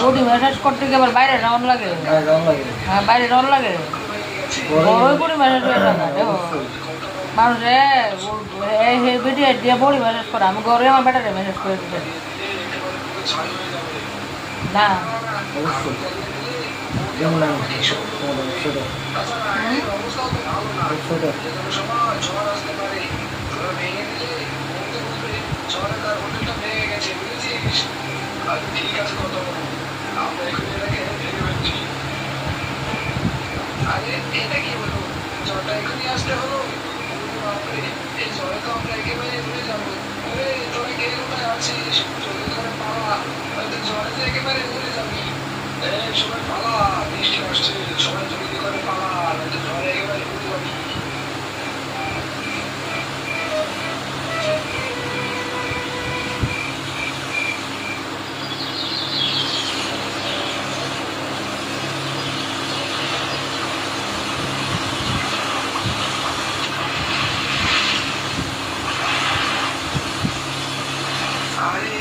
Body massage করতে গিয়ে আবার বাইরে রাউন্ড লাগে। হ্যাঁ বাইরে রাউন্ড লাগে। বড়ই বডি ম্যাসাজ হয়ে যায় না দেখো মানুষ ভিডিও দিয়ে বডি ম্যাসাজ করে। আমি ঘরে আমার বেটারে ম্যাসাজ করে দিতে না। ঠিক আছে কথা বলবো আমরা এখন এটাকে ভেবে ফেলছি। আরে এটা কি হলো জ্বরটা এখনই আসতে হলো? এই জ্বরে তো আমরা একেবারে ভুলে যাবো। আরে তোরা কে কোথায় আছিস? জলদি করে পালা, হয়তো জ্বরে তো একেবারে ভুলে যাবি। এই সবাই পালা, বৃষ্টি আসছে, সবাই জলদি করে পালা, হয়তো জ্বরে একেবারে ভুলে যাবি। আরে